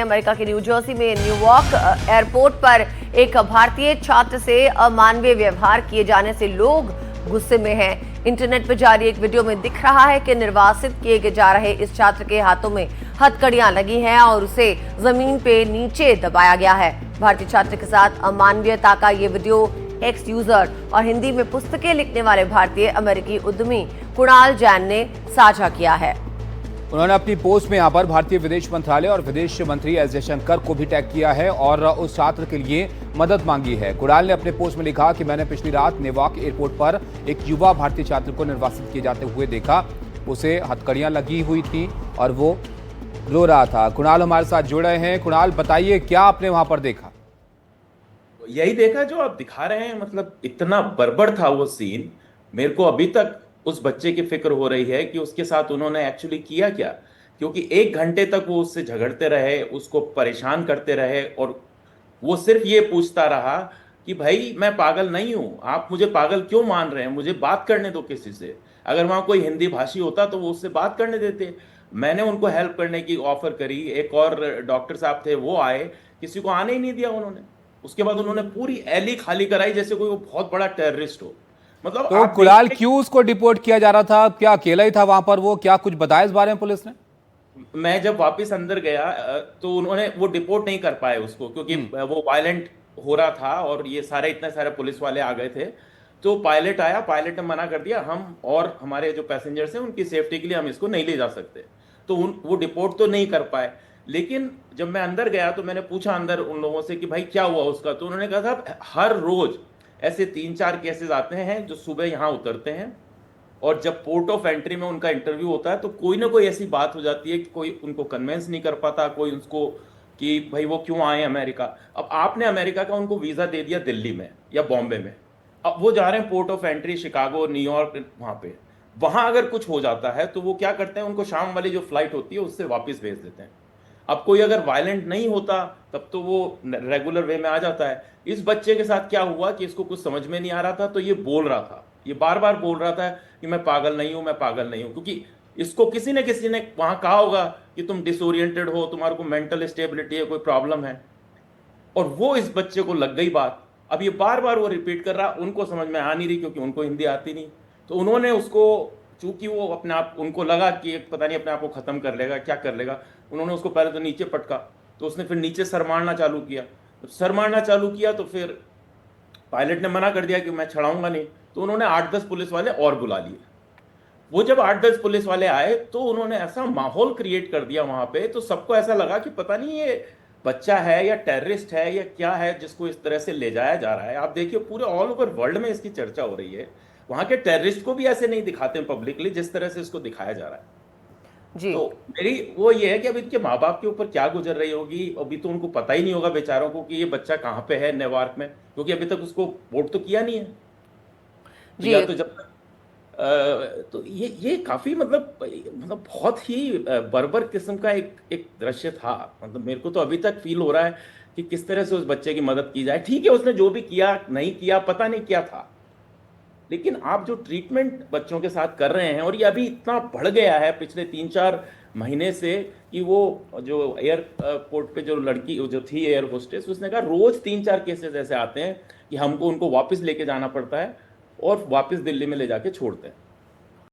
America के new Jersey में New York airport पर एक भारतीय छात्र से अमानवीय व्यवहार किए जाने से लोग गुस्से में हैं। इंटरनेट पर जारी एक वीडियो में दिख रहा है कि निर्वासित किए जा रहे इस छात्र के हाथों में हथकड़ियां लगी हैं और उसे जमीन पे नीचे दबाया गया है। भारतीय छात्र के साथ अमानवीयता का ये वीडियो एक्स यूजर और हिंदी में पुस्तकें लिखने वाले भारतीय अमेरिकी उद्यमी कुणाल जैन ने साझा किया है। उन्होंने अपनी पोस्ट में यहाँ पर भारतीय विदेश मंत्रालय और विदेश मंत्री एस जयशंकर को भी टैग किया है और उस छात्र के लिए मदद मांगी है। कुणाल ने अपने पोस्ट में लिखा कि मैंने पिछली रात न्यूयॉर्क एयरपोर्ट पर एक युवा भारतीय छात्र को निर्वासित किए जाते हुए देखा। उसे हथकड़ियां लगी हुई थी और वो रो रहा था। कुणाल हमारे साथ जुड़े हैं। कुणाल, बताइए क्या आपने वहां पर देखा? यही देखा जो आप दिखा रहे हैं। मतलब इतना बर्बर था वो सीन। मेरे को अभी तक उस बच्चे की फिक्र हो रही है कि उसके साथ उन्होंने एक्चुअली किया क्या, क्योंकि 1 घंटे तक वो उससे झगड़ते रहे, उसको परेशान करते रहे और वो सिर्फ ये पूछता रहा कि भाई मैं पागल नहीं हूं, आप मुझे पागल क्यों मान रहे हैं, मुझे बात करने दो किसी से। अगर वहां कोई हिंदी भाषी होता तो वो उससे बात करने देते। मैंने उनको हेल्प करने की ऑफर करी, एक और डॉक्टर साहब थे वो आए, किसी को आने ही नहीं दिया उन्होंने। उसके बाद उन्होंने पूरी एली खाली कराई जैसे कोई वो बहुत बड़ा टेररिस्ट हो। मतलब तो कुणाल, क्यों उसको डिपोर्ट किया जा रहा था? क्या अकेला ही था वहां पर वो? क्या कुछ बताया इस बारे में पुलिस ने? मैं जब वापस अंदर गया तो उन्होंने वो डिपोर्ट नहीं कर पाए उसको, क्योंकि वो वायलेंट हो रहा था और ये सारे इतने सारे पुलिस वाले आ गए थे। तो पायलट आया, पायलट ने मना कर दिया, हम और हमारे जो पैसेंजर्स हैं उनकी सेफ्टी के लिए हम इसको नहीं ले जा सकते। तो वो डिपोर्ट तो नहीं कर पाए। लेकिन जब मैं अंदर गया तो मैंने पूछा अंदर उन लोगों से कि भाई क्या हुआ उसका। तो उन्होंने कहा था हर रोज ऐसे 3-4 केसेस आते हैं जो सुबह यहाँ उतरते हैं और जब पोर्ट ऑफ एंट्री में उनका इंटरव्यू होता है तो कोई ना कोई ऐसी बात हो जाती है कि कोई उनको कन्विंस नहीं कर पाता, कोई उसको कि भाई वो क्यों आए अमेरिका। अब आपने अमेरिका का उनको वीजा दे दिया दिल्ली में या बॉम्बे में, अब वो जा रहे हैं port of entry Chicago, New York, वहां अगर कुछ हो जाता है तो वो क्या करते हैं, उनको शाम वाली जो फ्लाइट होती है उससे वापस भेज देते हैं। अब कोई अगर वायलेंट नहीं होता तब तो वो रेगुलर वे में आ जाता है। इस बच्चे के साथ क्या हुआ कि इसको कुछ समझ में नहीं आ रहा था, तो ये बोल रहा था, ये बार बार बोल रहा था कि मैं पागल नहीं हूं, मैं पागल नहीं हूं, क्योंकि इसको किसी न किसी ने वहां कहा होगा कि तुम डिसोरिएंटेड हो, तुम्हारे को मेंटल स्टेबिलिटी है, कोई प्रॉब्लम है। और वो इस बच्चे को लग गई बात। अब ये बार बार वो रिपीट कर रहा, उनको समझ में आ नहीं रही क्योंकि उनको हिंदी आती नहीं। तो उन्होंने उसको, चूंकि वो अपने आप, उनको लगा कि पता नहीं अपने आप को खत्म कर लेगा, क्या कर लेगा, उन्होंने उसको पहले तो नीचे पटका। तो उसने फिर नीचे सर मारना चालू किया। तो सर मारना चालू किया तो फिर पायलट ने मना कर दिया कि मैं छड़ाऊंगा नहीं। तो उन्होंने 8-10 पुलिस वाले और बुला लिए। वो जब 8-10 पुलिस वाले आए तो उन्होंने ऐसा माहौल क्रिएट कर दिया वहां पे, तो सबको ऐसा लगा कि पता नहीं ये बच्चा है या टेररिस्ट है या क्या है जिसको इस तरह से ले जाया जा रहा है। आप देखिए पूरे ऑल ओवर वर्ल्ड में इसकी चर्चा हो रही है। वहां के टेररिस्ट को भी ऐसे नहीं दिखाते पब्लिकली जिस तरह से इसको दिखाया जा रहा है। जी। तो मेरी वो ये है कि अब इनके माँ बाप के ऊपर क्या गुजर रही होगी। अभी तो उनको पता ही नहीं होगा बेचारों को कि ये बच्चा कहाँ पे है न्यूयॉर्क में, क्योंकि अभी तक उसको वोट तो किया नहीं है। तो जी। या तो जब तो ये काफी मतलब बहुत ही बर्बर किस्म का एक एक दृश्य था। मतलब मेरे को तो अभी तक फील हो रहा है कि किस तरह से उस बच्चे की मदद की जाए। ठीक है, उसने जो भी किया नहीं किया पता नहीं क्या था, लेकिन आप जो ट्रीटमेंट बच्चों के साथ कर रहे हैं, और ये अभी इतना बढ़ गया है पिछले 3-4 महीने से कि वो जो एयरपोर्ट पे जो लड़की जो थी एयर होस्टेस, उसने कहा रोज 3-4 केसेस ऐसे आते हैं कि हमको उनको वापस लेके जाना पड़ता है और वापस दिल्ली में ले जाके छोड़ते हैं।